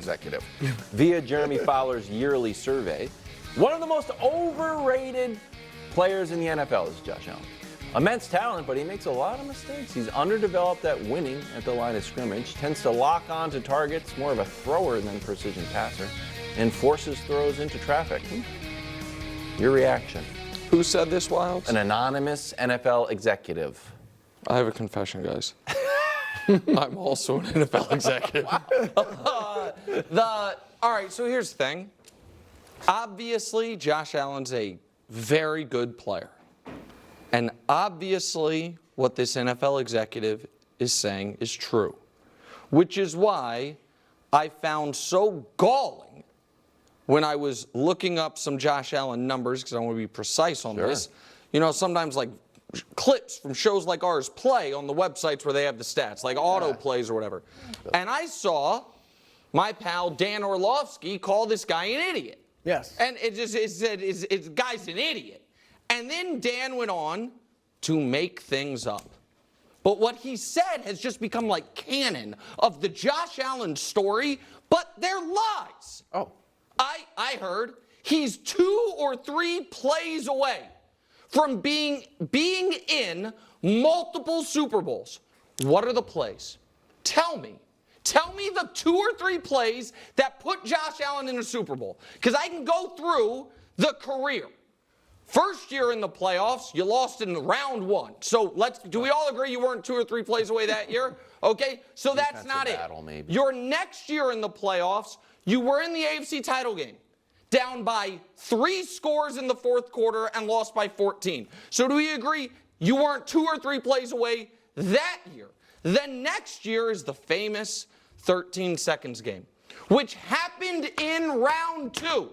executive. Via Jeremy Fowler's yearly survey, one of the most overrated players in the NFL is Josh Allen. Immense talent, but he makes a lot of mistakes. He's underdeveloped at winning at the line of scrimmage, tends to lock on to targets, more of a thrower than precision passer, and forces throws into traffic. Your reaction? Who said this, Wilds? An anonymous NFL executive. I have a confession, guys. I'm also an NFL executive. All right, so here's the thing. Obviously, Josh Allen's a very good player. And obviously, what this NFL executive is saying is true. Which is why I found so galling when I was looking up some Josh Allen numbers, because I want to be precise on this. You know, sometimes like clips from shows like ours play on the websites where they have the stats, like auto plays or whatever. And I saw my pal Dan Orlovsky call this guy an idiot. Yes. And it said, it's guy's an idiot. And then Dan went on to make things up. But what he said has just become like canon of the Josh Allen story, but they're lies. Oh. I heard he's 2 or 3 plays away from being in multiple Super Bowls. What are the plays? Tell me. Tell me the 2 or 3 plays that put Josh Allen in a Super Bowl. Because I can go through the career. First year in the playoffs, you lost in round 1. So do we all agree you weren't 2 or 3 plays away that year? Okay, so that's not it. Maybe. Your next year in the playoffs, you were in the AFC title game, down by 3 scores in the fourth quarter and lost by 14. So do we agree you weren't 2 or 3 plays away that year? Then next year is the famous 13 seconds game, which happened in round 2.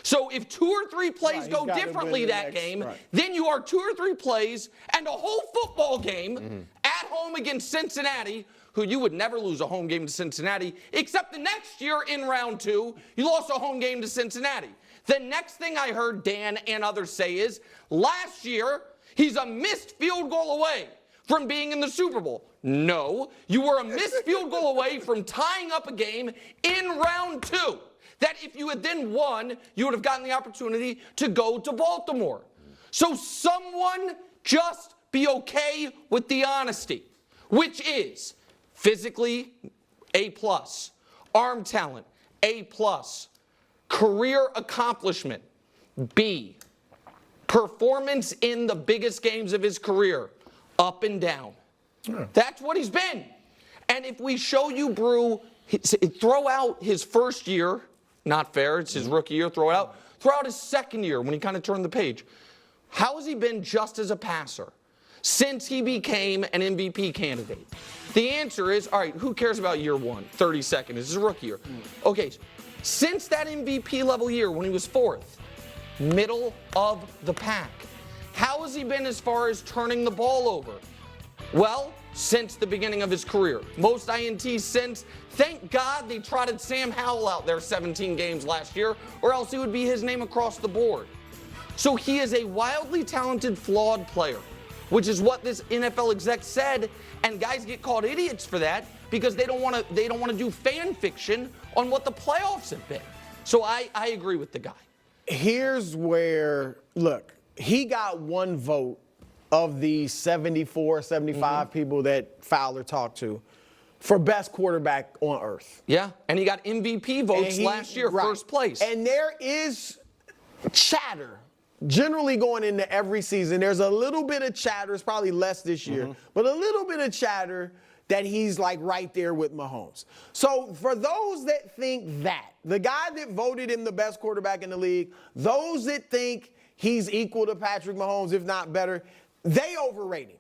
So if 2 or 3 plays go differently that game, then you are 2 or 3 plays and a whole football game at home against Cincinnati, who you would never lose a home game to Cincinnati, except the next year in round 2, you lost a home game to Cincinnati. The next thing I heard Dan and others say is, last year, he's a missed field goal away from being in the Super Bowl. No, you were a missed field goal away from tying up a game in round 2. That if you had then won, you would have gotten the opportunity to go to Baltimore. So someone just be okay with the honesty, which is physically, A+, arm talent, A+, career accomplishment, B, performance in the biggest games of his career, up and down. That's what he's been. And if we show you, Brew, throw out his first year, not fair, it's his rookie year, throw it out. Throw out his second year when he kind of turned the page. How has he been just as a passer since he became an MVP candidate? The answer is, all right, who cares about year 1, 32nd? This is a rookie year. Okay, since that MVP level year when he was 4th, middle of the pack. How has he been as far as turning the ball over? Well, since the beginning of his career. Most INTs since. Thank God they trotted Sam Howell out there 17 games last year, or else he would be his name across the board. So he is a wildly talented, flawed player, which is what this NFL exec said, and guys get called idiots for that because they don't want to do fan fiction on what the playoffs have been. So I agree with the guy. Here's where, look, he got 1 vote of the 74, 75 people that Fowler talked to for best quarterback on earth. Yeah, and he got MVP votes last year, first place. And there is chatter generally going into every season. There's a little bit of chatter, it's probably less this year, but a little bit of chatter that he's like right there with Mahomes. So for those that think that, the guy that voted him the best quarterback in the league, those that think he's equal to Patrick Mahomes, if not better, they overrate him.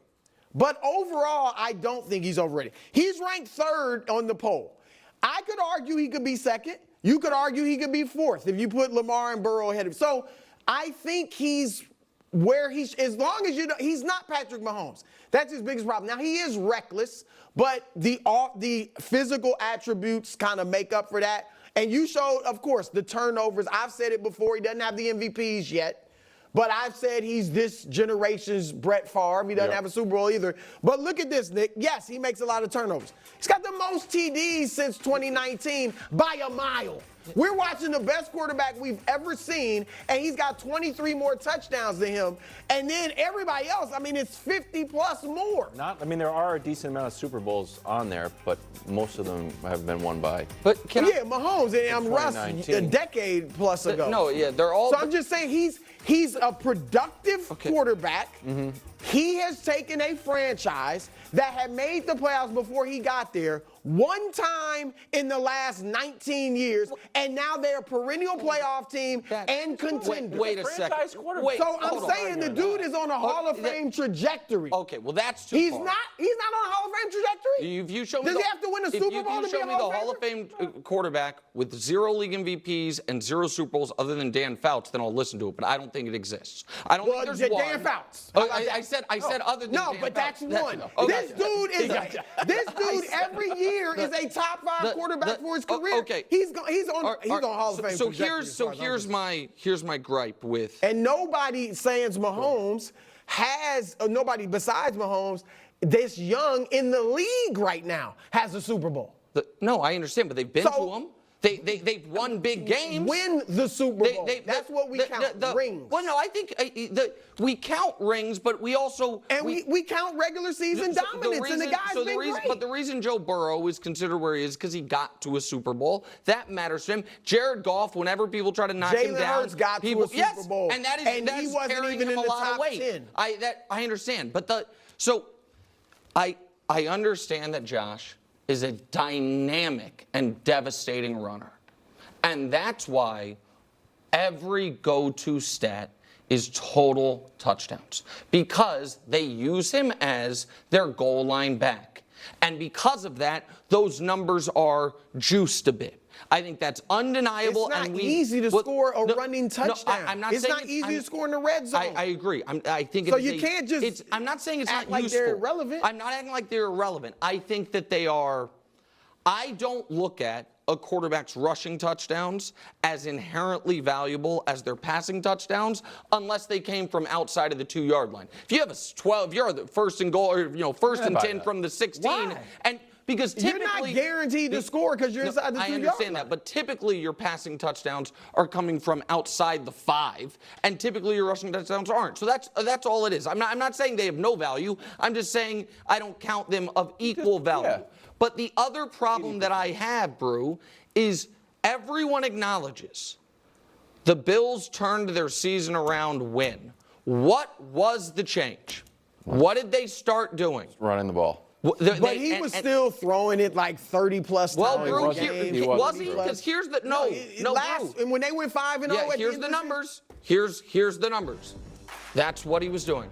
But overall, I don't think he's overrated. He's ranked 3rd on the poll. I could argue he could be 2nd. You could argue he could be 4th if you put Lamar and Burrow ahead of him. So I think he's where he's, as long as you know, he's not Patrick Mahomes. That's his biggest problem. Now, he is reckless, but the physical attributes kind of make up for that. And you showed, of course, the turnovers. I've said it before, he doesn't have the MVPs yet. but I've said he's this generation's Brett Favre. He doesn't have a Super Bowl either. But look at this, Nick. Yes, he makes a lot of turnovers. He's got the most TDs since 2019 by a mile. We're watching the best quarterback we've ever seen, and he's got 23 more touchdowns than him. And then everybody else, I mean, it's 50 plus more. There are a decent amount of Super Bowls on there, but most of them have been won by. But Mahomes and Russ a decade plus ago. They're all. So I'm just saying he's a productive quarterback. Mm-hmm. He has taken a franchise that had made the playoffs before he got there one time in the last 19 years, and now they're a perennial playoff team and contender. Wait a second. So I'm saying the dude is on a Hall of Fame trajectory. Okay, well that's too He's far. not on a Hall of Fame trajectory? If you show me Does he have to win a Super Bowl to be a Hall of Fame quarterback with 0 league MVPs and 0 Super Bowls other than Dan Fouts, then I'll listen to it, but I don't think it exists. I don't think there's one. Dan Fouts. I said other than Dan Fouts. No, but that's one. This dude every year is a top 5 quarterback for his career. Okay. He's on Hall of Fame. So here's my gripe with. And nobody sans Mahomes nobody besides Mahomes this young in the league right now has a Super Bowl. No, I understand, but they've been to them. They've won big games. Win the Super Bowl. That's what we count, rings. Well, no, I think we count rings, but we also... And we count regular season dominance, and the guy's been great. But the reason Joe Burrow is considered where he is because he got to a Super Bowl. That matters to him. Jared Goff, whenever people try to knock him down... Jalen Hurts got to a Super Bowl. And that is he wasn't carrying even him in a the lot top of weight. 10. I understand. But I understand that Josh is a dynamic and devastating runner. And that's why every go-to stat is total touchdowns, because they use him as their goal line back. And because of that, those numbers are juiced a bit. I think that's undeniable. It's not easy to score a running touchdown. I'm not it's saying not easy to score in the red zone. I agree. I think so you can't just. I'm not saying it's act not like useful. they're irrelevant. I'm not acting like they're irrelevant. I think that they are. I don't look at a quarterback's rushing touchdowns as inherently valuable as their passing touchdowns unless they came from outside of the 2-yard line. If you have a 12, you're the first and goal, or first and 10 from the 16, Why? and because typically you're not guaranteed to score because you're inside the 2-yard line. I understand that, but typically your passing touchdowns are coming from outside the 5, and typically your rushing touchdowns aren't. So that's all it is. I'm not saying they have no value. I'm just saying I don't count them of equal value. Yeah. But the other problem that I have, Brew, is everyone acknowledges the Bills turned their season around when. What was the change? What did they start doing? Running the ball. But he was still throwing it like 30-plus times. Well, Brew, was he? Because here's the Brew. And when they went 5-0, yeah, here's the numbers. Here's the numbers. That's what he was doing.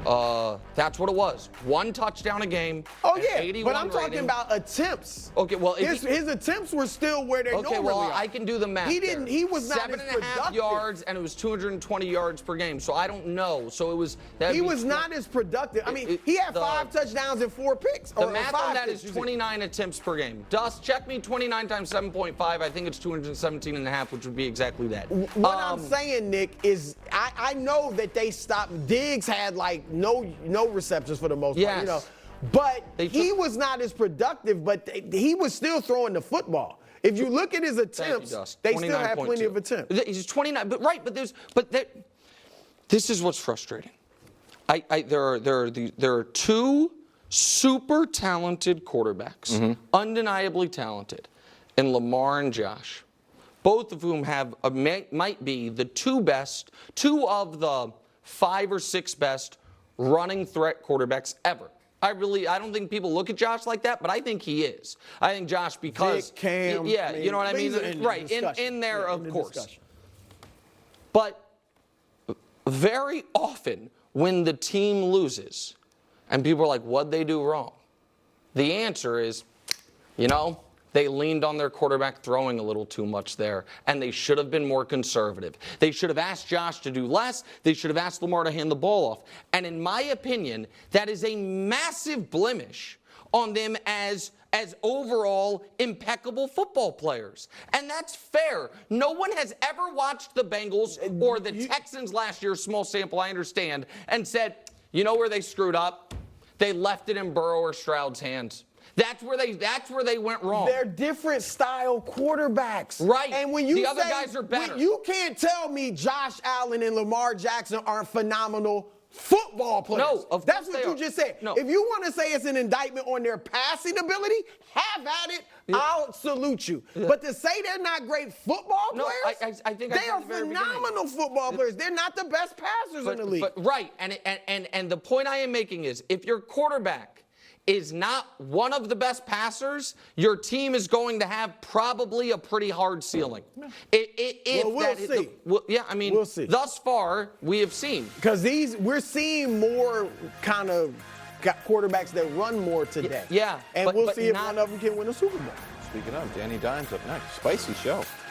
That's what it was. 1 touchdown a game. Oh, yeah, 81 but I'm talking rating. About attempts. Okay, well, his attempts were still where they normally are. I can do the math. He was not as productive. 7.5 yards, and it was 220 yards per game. So I don't know. So it was. He was not as productive. I mean, he had 5 touchdowns and 4 picks. The math on that is 29 attempts per game. Dust, check me 29 times 7.5. I think it's 217.5, which would be exactly that. What I'm saying, Nick, is I know that they stopped. Diggs had like no receptions for the most part, But he was not as productive, but he was still throwing the football. If you look at his attempts, they still had plenty of attempts. He's 29, this is what's frustrating. There are 2 super talented quarterbacks, undeniably talented, in Lamar and Josh, both of whom might be the 2 of the 5 or 6 best running threat quarterbacks ever. I don't think people look at Josh like that, but I think he is. I think Josh because Cam, you know what I mean? Right, in there, of course. But very often when the team loses and people are like, what'd they do wrong? The answer is, they leaned on their quarterback throwing a little too much there, and they should have been more conservative. They should have asked Josh to do less. They should have asked Lamar to hand the ball off. And in my opinion, that is a massive blemish on them as as overall impeccable football players. And that's fair. No one has ever watched the Bengals or the Texans last year, small sample, I understand, and said, you know where they screwed up? They left it in Burrow or Stroud's hands. That's where they went wrong. They're different style quarterbacks. Right. And when you the say, other guys are better. You can't tell me Josh Allen and Lamar Jackson aren't phenomenal football players. No, of That's course what they you are. just said. No. If you want to say it's an indictment on their passing ability, have at it. I'll salute you. But to say they're not great football players, I think I they said are at the very phenomenal football players. They're not the best passers in the league. Right, and the point I am making is, if your quarterback is not one of the best passers, your team is going to have probably a pretty hard ceiling. We'll see. We'll see. Thus far, we have seen. Because we're seeing more kind of quarterbacks that run more today. Yeah. And we'll see if one of them can win a Super Bowl. Speaking of, Danny Dimes up next. Spicy show.